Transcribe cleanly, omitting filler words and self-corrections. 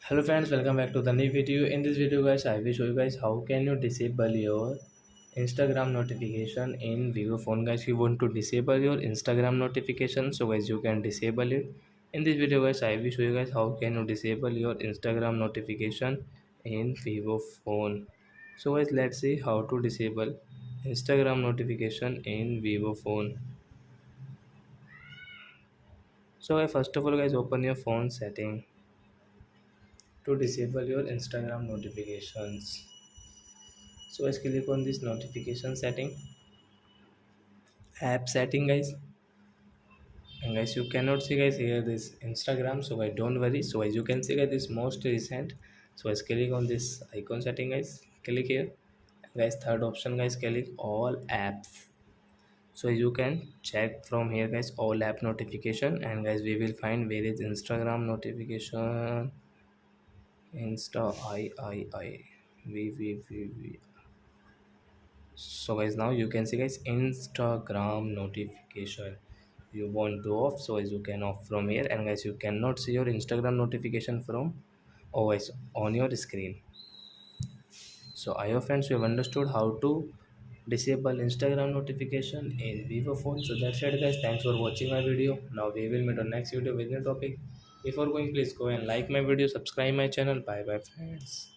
Hello friends, welcome back to the new video. In this video guys, I will show you guys how can you disable your Instagram notification in Vivo phone. Guys, you want to disable your Instagram notification, so guys you can disable it. In this video guys, I will show you guys how can you disable your Instagram notification in Vivo phone. So guys, let's see how to disable Instagram notification in Vivo phone. So guys, first of all guys, open your phone setting to disable your Instagram notifications. So guys, click on this notification setting, app setting guys, and guys you cannot see guys here this Instagram, so guys don't worry. So as you can see guys, this most recent. So guys, click on this icon setting guys, click here, guys third option guys, click all apps. So you can check from here guys all app notification, and guys we will find where is Instagram notification. Insta I we. So guys, now you can see guys Instagram notification you want to off. So as you can off from here, and guys you cannot see your Instagram notification from always on your screen. So I hope friends you have understood how to disable Instagram notification in Vivo phone. So that's it guys, thanks for watching my video. Now we will meet on next video with new topic. Before going, please go and like my video, subscribe my channel. Bye bye friends.